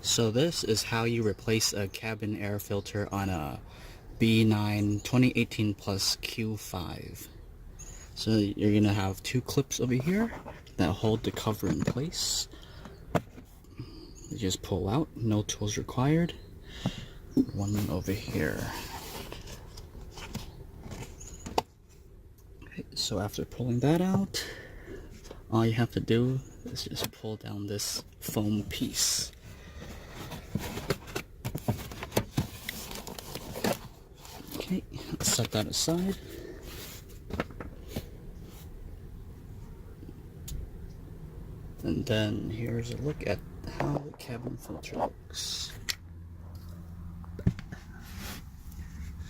So this is how you replace a cabin air filter on a B9 2018 plus Q5. So you're gonna have two clips over here that hold the cover in place. You just pull out, no tools required. One over here. Okay, so after pulling that out, all you have to do is just pull down this foam piece. Okay, let's set that aside. And then here's a look at how the cabin filter looks.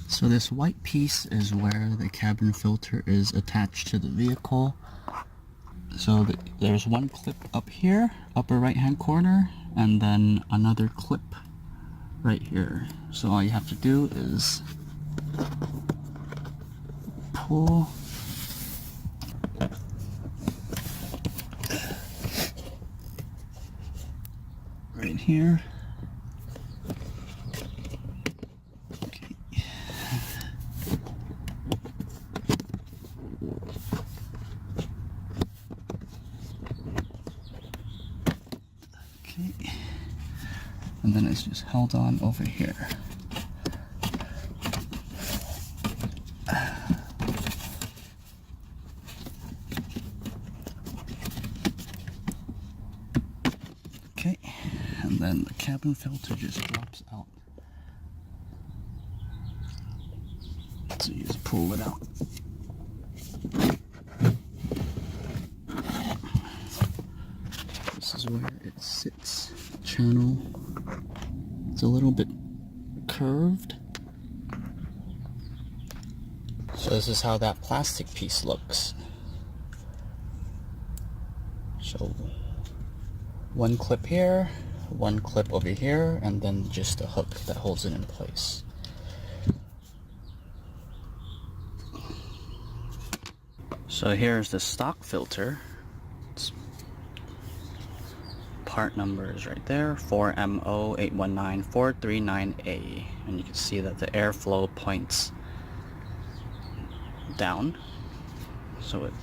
So this white piece is where the cabin filter is attached to the vehicle. So there's one clip up here, upper right hand corner, and then another clip right here. So all you have to do is pull right here. Okay. Okay. And then it's just held on over here. Okay, and then the cabin filter just drops out. So you just pull it out. This is where it sits. Channel. It's a little bit curved. So this is how that plastic piece looks. So one clip here, one clip over here, and then just a hook that holds it in place. So here's the stock filter. It's part number is right there, 4MO819439A, and you can see that the airflow points down, so it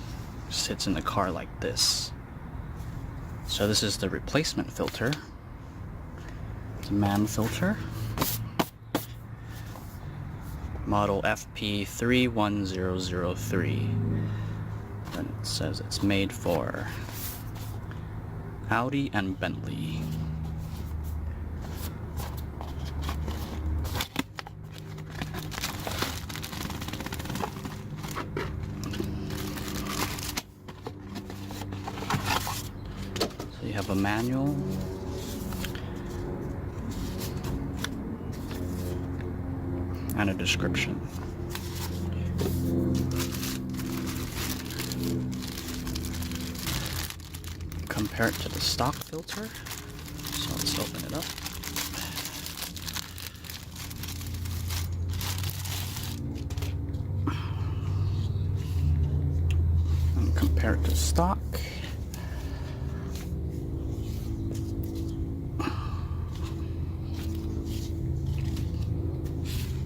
sits in the car like this. So this is the replacement filter. It's a MAN filter, model FP31003, and it says it's made for Audi and Bentley. So you have a manual, and a description. Compare it to the stock filter. So let's open it up. And compare it to stock.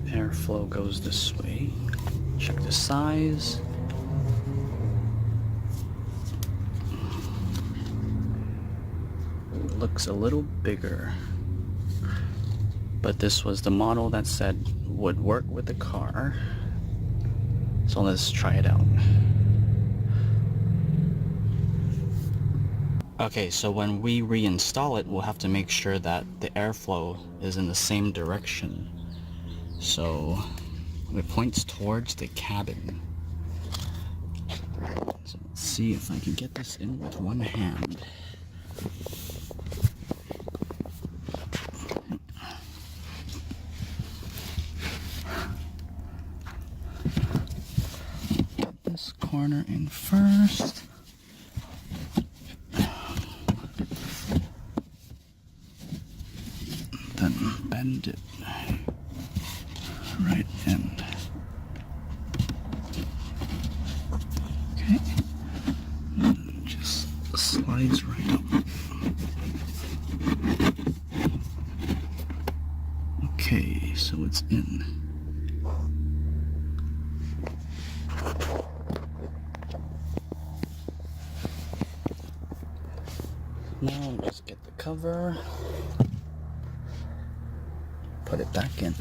Airflow goes this way. Check the size. Looks a little bigger, but this was the model that said would work with the car, so let's try it out. Okay, so when we reinstall it, we'll have to make sure that the airflow is in the same direction, so it points towards the cabin. So let's see if I can get this in with one hand. This corner in first. Then bend it right end. Okay. And just slides right up. Okay, so it's in. Now just get the cover, put it back in.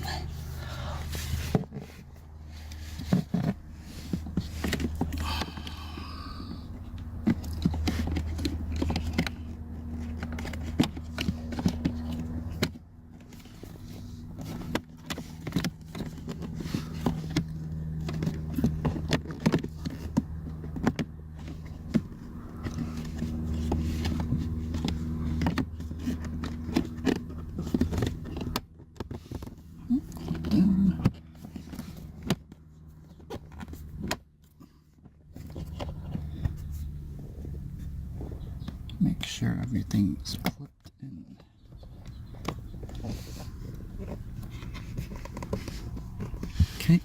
Make sure everything's clipped in. Okay.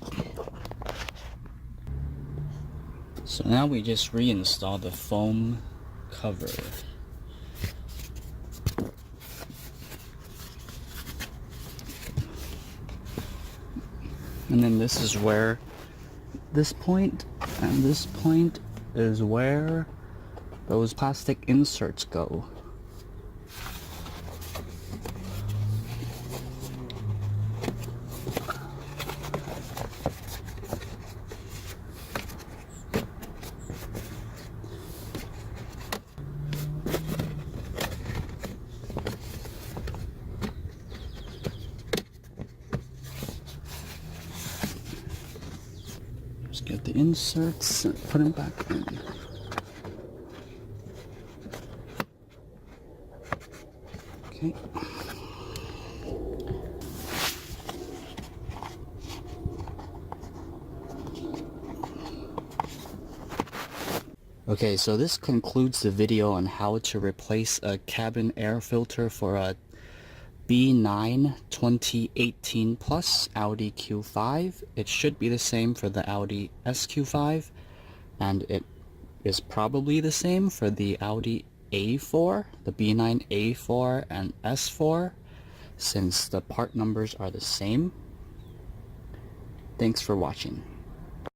So now we just reinstall the foam cover. And then this is where this point and this point is where those plastic inserts go. Just get the inserts and put them back in. Okay. Okay, so this concludes the video on how to replace a cabin air filter for a B9 2018 Plus Audi Q5. It should be the same for the Audi SQ5, and it is probably the same for the Audi A4, the B9 A4 and S4, since the part numbers are the same. Thanks for watching.